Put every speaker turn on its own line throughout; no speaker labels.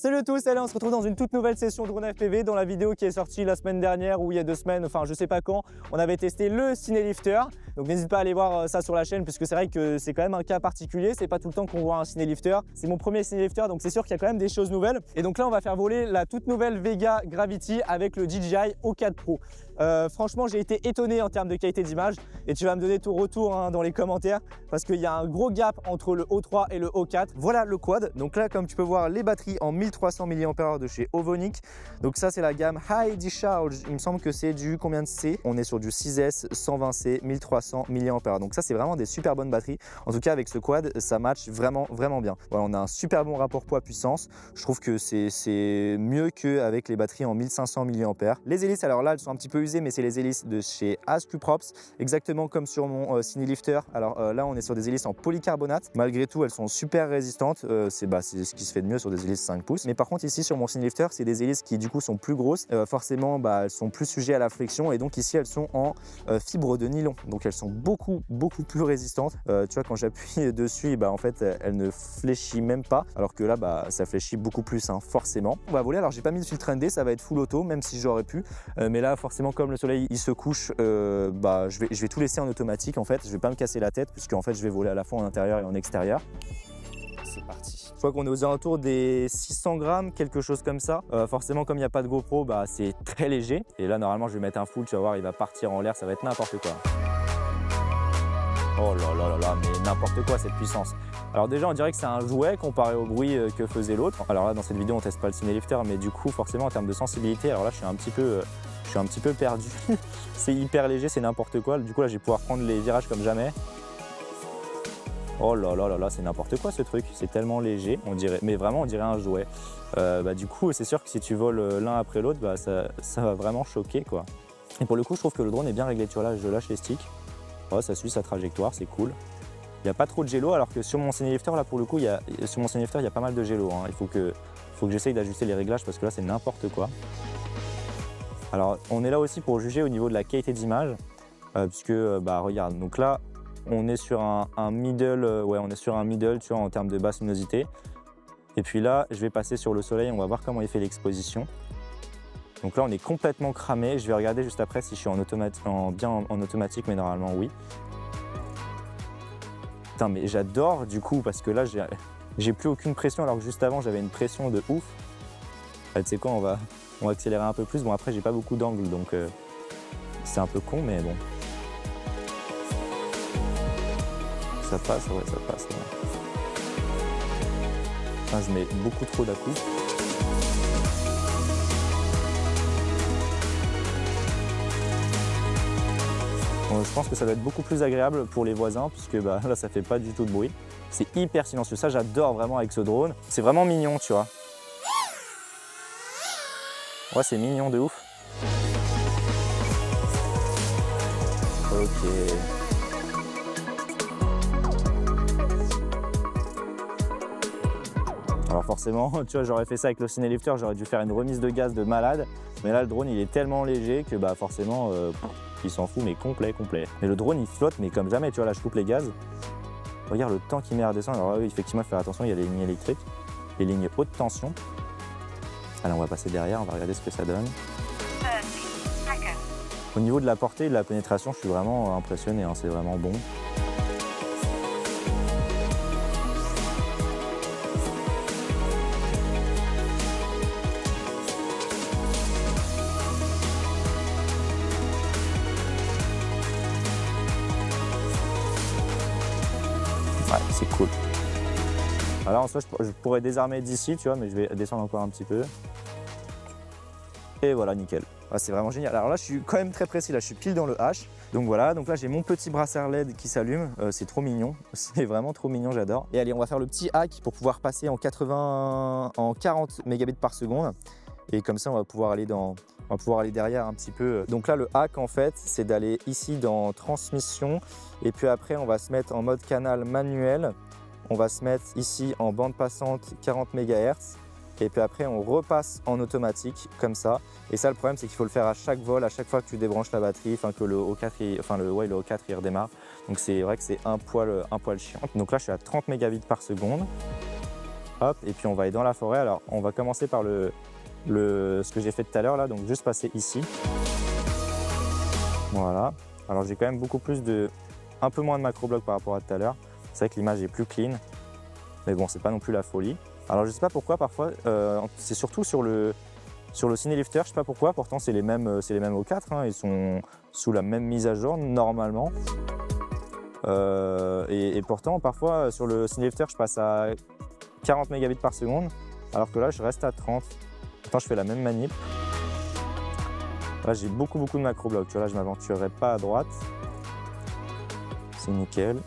Salut à tous, allez, on se retrouve dans une toute nouvelle session drone FPV. Dans la vidéo qui est sortie la semaine dernière ou il y a 2 semaines, enfin je sais pas quand, on avait testé le Cinelifter. Donc n'hésite pas à aller voir ça sur la chaîne puisque c'est vrai que c'est quand même un cas particulier. C'est pas tout le temps qu'on voit un Cinelifter. C'est mon premier Cinelifter donc c'est sûr qu'il y a quand même des choses nouvelles. Et donc là on va faire voler la toute nouvelle Vega Gravity avec le DJI O4 Pro. Franchement j'ai été étonné en termes de qualité d'image et tu vas me donner ton retour dans les commentaires parce qu'il y a un gros gap entre le O3 et le O4. Voilà le quad. Donc là comme tu peux voir les batteries en 1300 mAh de chez Ovonic. Donc ça c'est la gamme High Discharge. Il me semble que c'est du combien de C? On est sur du 6S 120C 1300 mAh. Donc ça c'est vraiment des super bonnes batteries. En tout cas avec ce quad ça match vraiment bien. Voilà, on a un super bon rapport poids-puissance. Je trouve que c'est mieux qu'avec les batteries en 1500 mAh. Les hélices alors là elles sont un petit peu usées mais c'est les hélices de chez ASCUPROPS. Exactement comme sur mon Cinelifter. Alors là on est sur des hélices en polycarbonate. Malgré tout elles sont super résistantes. C'est ce qui se fait de mieux sur des hélices 5 pouces. Mais par contre ici sur mon Cinelifter c'est des hélices qui du coup sont plus grosses. Forcément elles sont plus sujets à la friction et donc ici elles sont en fibre de nylon. Donc elles sont beaucoup plus résistantes. Tu vois quand j'appuie dessus en fait elle ne fléchit même pas. Alors que là ça fléchit beaucoup plus forcément. On va voler. Alors j'ai pas mis de filtre ND, ça va être full auto même si j'aurais pu. Mais là forcément comme le soleil il se couche, je vais tout laisser en automatique en fait. Je vais pas me casser la tête puisque en fait je vais voler à la fois en intérieur et en extérieur. C'est parti. Je crois qu'on est aux alentours des 600 grammes, quelque chose comme ça. Forcément, comme il n'y a pas de GoPro, c'est très léger. Et là, normalement, je vais mettre un full, tu vas voir, il va partir en l'air, ça va être n'importe quoi. Oh là là, mais n'importe quoi cette puissance. Alors déjà, on dirait que c'est un jouet comparé au bruit que faisait l'autre. Alors là, dans cette vidéo, on teste pas le Cinelifter, mais du coup, forcément, en termes de sensibilité, alors là, je suis un petit peu perdu. C'est hyper léger, c'est n'importe quoi. Du coup, là, je vais pouvoir prendre les virages comme jamais. Oh là là, c'est n'importe quoi ce truc, c'est tellement léger, on dirait, mais vraiment on dirait un jouet. Du coup c'est sûr que si tu voles l'un après l'autre, ça va vraiment choquer quoi. Et pour le coup je trouve que le drone est bien réglé, tu vois là je lâche les sticks, ça suit sa trajectoire, c'est cool. Il n'y a pas trop de gélo alors que sur mon Cinelifter là pour le coup, il y a pas mal de gélo. Il faut que j'essaye d'ajuster les réglages parce que là c'est n'importe quoi. Alors on est là aussi pour juger au niveau de la qualité d'image, puisque regarde, donc là on est sur un middle, on est sur un middle, tu vois, en termes de basse luminosité. Et puis là, je vais passer sur le soleil, on va voir comment il fait l'exposition. Donc là, on est complètement cramé. Je vais regarder juste après si je suis bien en automatique, mais normalement oui. Putain, mais j'adore du coup parce que là, j'ai plus aucune pression, alors que juste avant, j'avais une pression de ouf. Tu sais quoi, on va accélérer un peu plus. Bon, après, j'ai pas beaucoup d'angle, donc c'est un peu con, mais bon. Ça passe, ouais, ça passe. Ouais. Enfin, je mets beaucoup trop d'à-coup. Je pense que ça va être beaucoup plus agréable pour les voisins puisque là, ça fait pas du tout de bruit. C'est hyper silencieux. Ça, j'adore vraiment avec ce drone. C'est vraiment mignon, tu vois. Ouais, c'est mignon de ouf. Ok. Alors forcément, tu vois, j'aurais fait ça avec le Cinelifter, j'aurais dû faire une remise de gaz de malade. Mais là, le drone, il est tellement léger que forcément, il s'en fout, mais complet. Mais le drone, il flotte, mais comme jamais, tu vois, là, je coupe les gaz. Regarde le temps qu'il met à redescendre. Alors là, effectivement, il faut faire attention, il y a les lignes électriques, les lignes haute tension. Allez, on va passer derrière, on va regarder ce que ça donne. Au niveau de la portée et de la pénétration, je suis vraiment impressionné, c'est vraiment bon. Ouais, c'est cool. Alors en soi, je pourrais désarmer d'ici, tu vois, mais je vais descendre encore un petit peu. Et voilà, nickel. C'est vraiment génial. Alors là, je suis quand même très précis, là, je suis pile dans le H. Donc voilà, donc là, j'ai mon petit brassard LED qui s'allume. C'est trop mignon, c'est vraiment trop mignon, j'adore. Et allez, on va faire le petit hack pour pouvoir passer en 40 mégabits par seconde. Et comme ça, on va pouvoir aller derrière un petit peu. Donc là, le hack, en fait, c'est d'aller ici dans transmission. Et puis après, on va se mettre en mode canal manuel. On va se mettre ici en bande passante 40 MHz. Et puis après, on repasse en automatique, comme ça. Et ça, le problème, c'est qu'il faut le faire à chaque vol, à chaque fois que tu débranches la batterie, que le O4, le O4 il redémarre. Donc c'est vrai que c'est un poil chiant. Donc là, je suis à 30 mégabits par seconde. Hop, et puis on va aller dans la forêt. Alors on va commencer par ce que j'ai fait tout à l'heure là, donc juste passer ici. Voilà. Alors j'ai quand même beaucoup plus un peu moins de macro-blocs par rapport à tout à l'heure. C'est vrai que l'image est plus clean, mais bon, c'est pas non plus la folie. Alors je sais pas pourquoi parfois, c'est surtout sur le Cinelifter, je sais pas pourquoi, pourtant c'est les mêmes O4, hein, ils sont sous la même mise à jour normalement. Et pourtant parfois sur le Cinelifter je passe à 40 mégabits par seconde, alors que là je reste à 30. Pourtant je fais la même manip. Là j'ai beaucoup de macro-blocs, tu vois, là je m'aventurerai pas à droite. C'est nickel.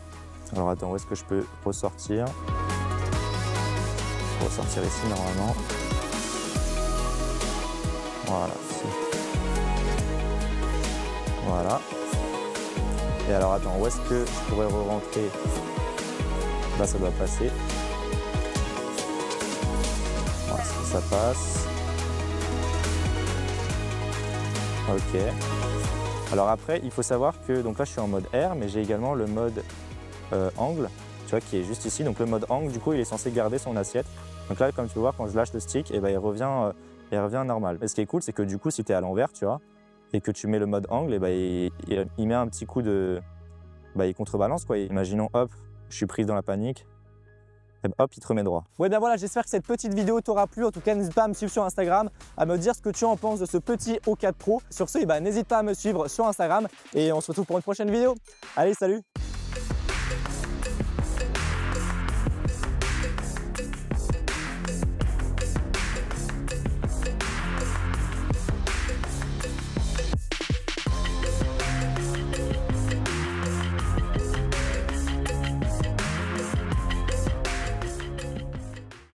Alors attends, où est-ce que je peux ressortir? Ressortir ici normalement. Voilà, ici. Voilà. Et alors attends, où est-ce que je pourrais re-rentrer? Là ça doit passer. Voilà, si ça passe. Ok. Alors après, il faut savoir que donc là je suis en mode R, mais j'ai également le mode angle, tu vois, qui est juste ici. Donc le mode angle, du coup, il est censé garder son assiette. Donc là, comme tu peux voir, quand je lâche le stick, et ben, il revient normal. Et ce qui est cool, c'est que du coup, si tu es à l'envers, tu vois, et que tu mets le mode angle, et ben, il met un petit coup de... Bah, il contrebalance, quoi. Imaginons, hop, je suis prise dans la panique. Et ben, hop, il te remet droit. Ouais, ben voilà, j'espère que cette petite vidéo t'aura plu. En tout cas, n'hésite pas à me suivre sur Instagram, à me dire ce que tu en penses de ce petit O4 Pro. Sur ce, ben, n'hésite pas à me suivre sur Instagram et on se retrouve pour une prochaine vidéo. Allez, salut!